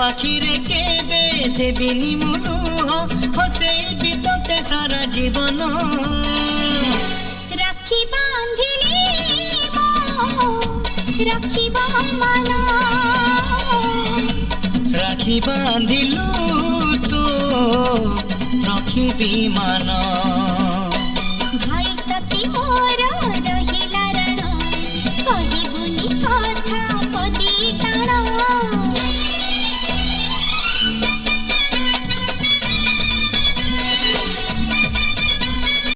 आखिरे केबे देबिनी मुलुह हसेबी तोते सारा जीवन राखी बांधिली राखिबा मान राखी बांधिलु तो रखिबी मान।